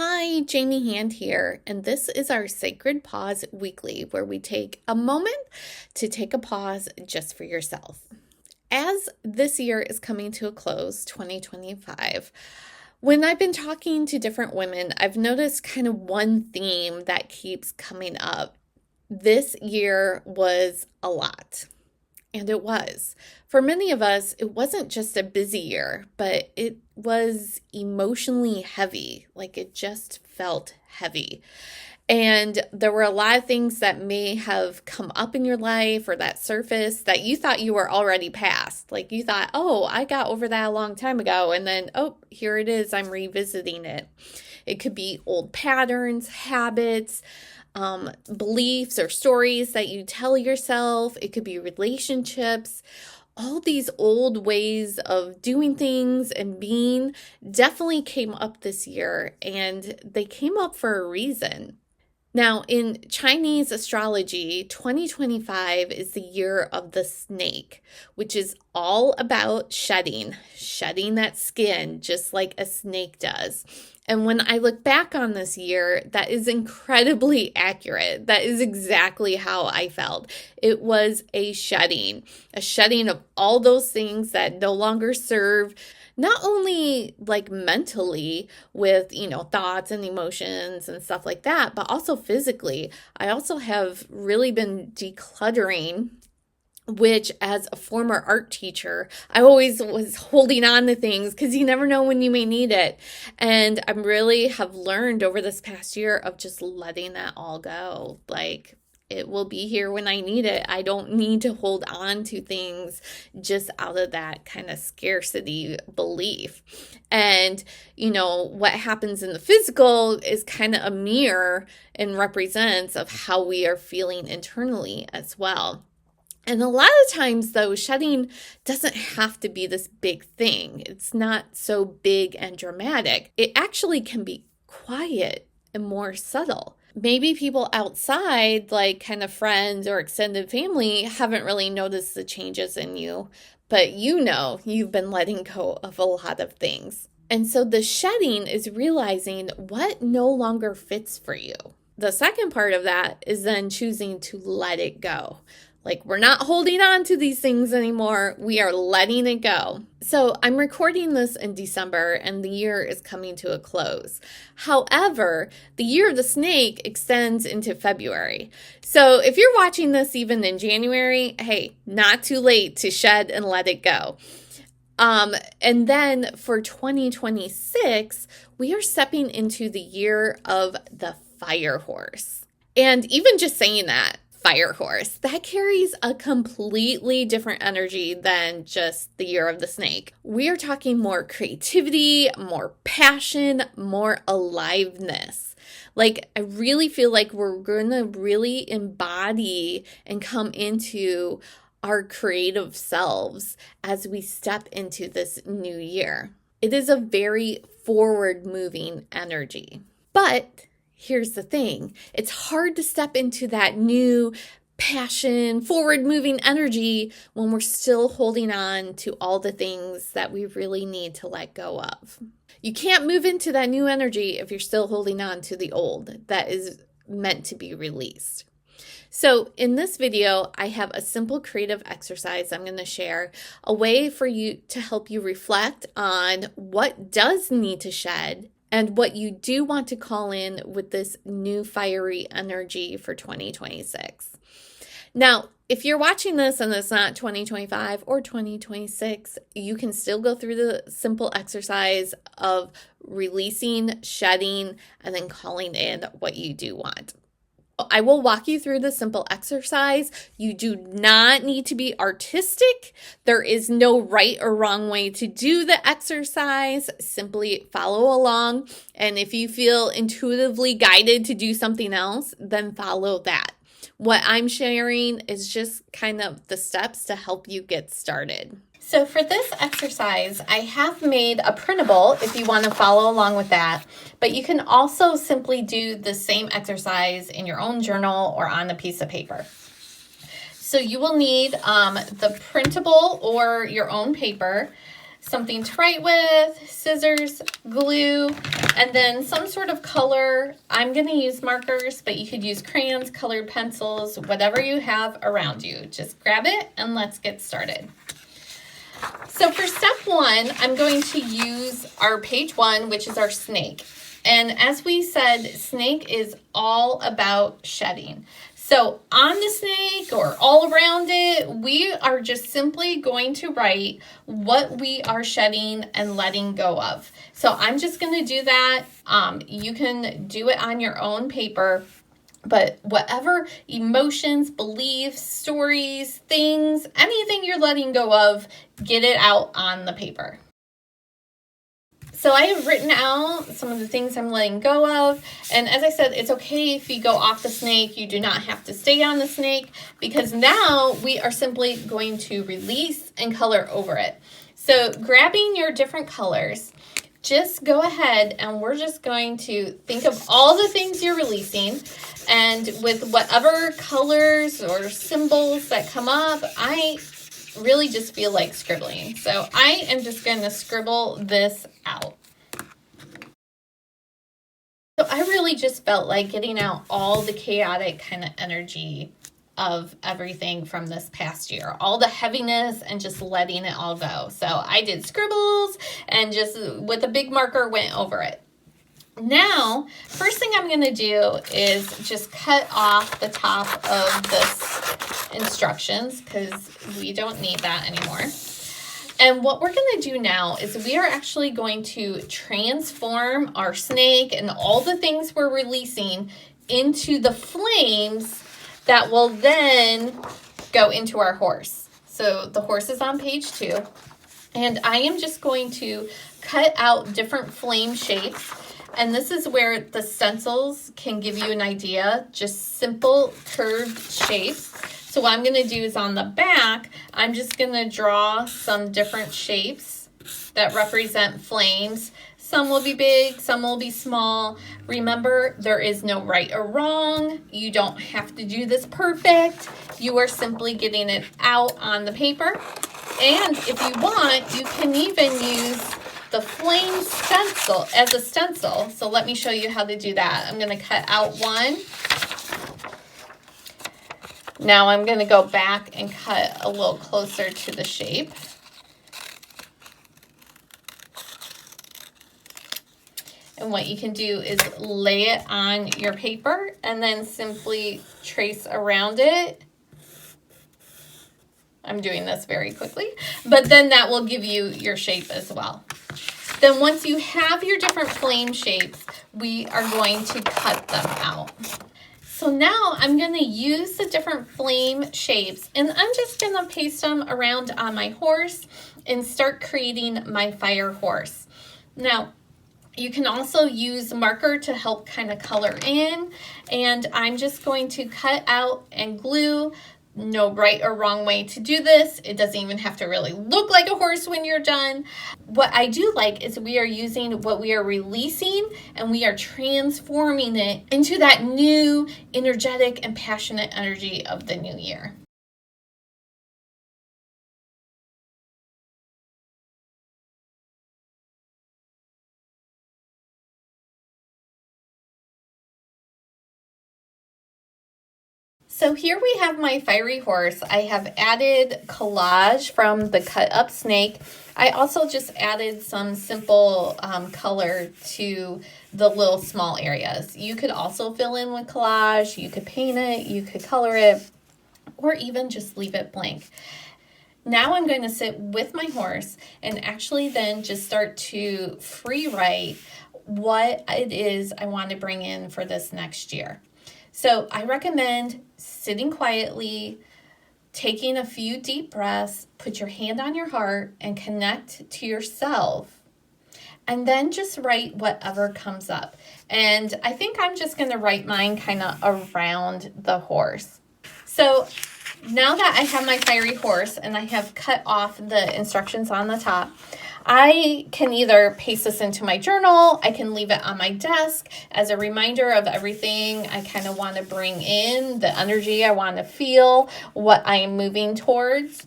Hi, Jamie Hand here, and this is our Sacred Pause Weekly, where we take a moment to take a pause just for yourself. As this year is coming to a close, 2025, when I've been talking to different women, I've noticed kind of one theme that keeps coming up. This year was a lot. And it was. For many of us, it wasn't just a busy year, but it was emotionally heavy. Like it just felt heavy. And there were a lot of things that may have come up in your life or that surface that you thought you were already past. Like you thought, oh, I got over that a long time ago. And then, oh, here it is. I'm revisiting it. It could be old patterns, habits, beliefs or stories that you tell yourself. It could be relationships. All these old ways of doing things and being definitely came up this year, and they came up for a reason. Now, in Chinese astrology, 2025 is the year of the snake, which is all about shedding that skin, just like a snake does. And when I look back on this year, that is incredibly accurate. That is exactly how I felt. It was a shedding of all those things that no longer serve, not only like mentally with, thoughts and emotions and stuff like that, but also physically. I also have really been decluttering, which as a former art teacher, I always was holding on to things because you never know when you may need it. And I really have learned over this past year of just letting that all go. Like, it will be here when I need it. I don't need to hold on to things just out of that kind of scarcity belief. And, what happens in the physical is kind of a mirror and represents of how we are feeling internally as well. And a lot of times, though, shedding doesn't have to be this big thing. It's not so big and dramatic. It actually can be quiet and more subtle. Maybe people outside, like kind of friends or extended family, haven't really noticed the changes in you, but you've been letting go of a lot of things. And so the shedding is realizing what no longer fits for you. The second part of that is then choosing to let it go. Like, we're not holding on to these things anymore. We are letting it go. So I'm recording this in December and the year is coming to a close. However, the year of the snake extends into February. So if you're watching this even in January, hey, not too late to shed and let it go. And then for 2026, we are stepping into the year of the fire horse. And even just saying that, fire horse, that carries a completely different energy than just the year of the snake. We are talking more creativity, more passion, more aliveness. Like, I really feel like we're going to really embody and come into our creative selves as we step into this new year. It is a very forward-moving energy. But here's the thing. It's hard to step into that new passion, forward-moving energy when we're still holding on to all the things that we really need to let go of. You can't move into that new energy if you're still holding on to the old that is meant to be released. So in this video, I have a simple creative exercise I'm going to share, a way for you to help you reflect on what does need to shed and what you do want to call in with this new fiery energy for 2026. Now, if you're watching this and it's not 2025 or 2026, you can still go through the simple exercise of releasing, shedding, and then calling in what you do want. I will walk you through the simple exercise. You do not need to be artistic. There is no right or wrong way to do the exercise. Simply follow along. And if you feel intuitively guided to do something else, then follow that. What I'm sharing is just kind of the steps to help you get started. So for this exercise, I have made a printable if you want to follow along with that, but you can also simply do the same exercise in your own journal or on a piece of paper. So you will need the printable or your own paper. something to write with, scissors, glue, and then some sort of color. I'm going to use markers, but you could use crayons, colored pencils, whatever you have around you. Just grab it and let's get started. So for step one, I'm going to use our page one, which is our snake. And as we said, snake is all about shedding. So on the snake or all around it, we are just simply going to write what we are shedding and letting go of. So I'm just going to do that. You can do it on your own paper. But whatever emotions, beliefs, stories, things, anything you're letting go of, get it out on the paper. So I have written out some of the things I'm letting go of. And as I said, it's okay if you go off the snake. You do not have to stay on the snake, because now we are simply going to release and color over it. So grabbing your different colors, just go ahead and we're just going to think of all the things you're releasing, and with whatever colors or symbols that come up, I really just feel like scribbling. So I am just going to scribble this out. So I really just felt like getting out all the chaotic kind of energy of everything from this past year, all the heaviness, and just letting it all go. So I did scribbles and just with a big marker went over it. Now, first thing I'm going to do is just cut off the top of this instructions, because we don't need that anymore. And what we're going to do now is we are actually going to transform our snake and all the things we're releasing into the flames that will then go into our horse. So the horse is on page 2. And I am just going to cut out different flame shapes. And this is where the stencils can give you an idea, just simple curved shapes. So what I'm going to do is on the back, I'm just going to draw some different shapes that represent flames. Some will be big, some will be small. Remember, there is no right or wrong. You don't have to do this perfect. You are simply getting it out on the paper. And if you want, you can even use the flame stencil as a stencil. So let me show you how to do that. I'm going to cut out one. Now I'm going to go back and cut a little closer to the shape. And what you can do is lay it on your paper and then simply trace around it. I'm doing this very quickly, but then that will give you your shape as well. Then once you have your different flame shapes, we are going to cut them out. So now I'm going to use the different flame shapes, and I'm just going to paste them around on my horse and start creating my fire horse. Now, you can also use marker to help kind of color in, and I'm just going to cut out and glue. No right or wrong way to do this. It doesn't even have to really look like a horse when you're done. What I do like is we are using what we are releasing and we are transforming it into that new energetic and passionate energy of the new year. So here we have my fiery horse. I have added collage from the cut up snake. I also just added some simple color to the little small areas. You could also fill in with collage. You could paint it, you could color it, or even just leave it blank. Now I'm going to sit with my horse and actually then just start to free write what it is I want to bring in for this next year. So I recommend sitting quietly, taking a few deep breaths, put your hand on your heart and connect to yourself. And then just write whatever comes up. And I think I'm just going to write mine kind of around the horse. So now that I have my fiery horse and I have cut off the instructions on the top, I can either paste this into my journal, I can leave it on my desk as a reminder of everything I kind of want to bring in, the energy I want to feel, what I am moving towards.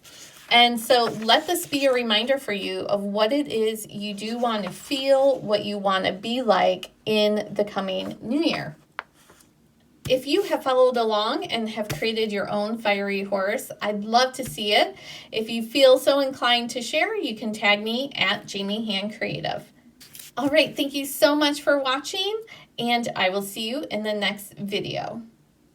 And so let this be a reminder for you of what it is you do want to feel, what you want to be like in the coming new year. If you have followed along and have created your own fiery horse, I'd love to see it. If you feel so inclined to share, you can tag me at Jamie Hand Creative. All right, thank you so much for watching, and I will see you in the next video.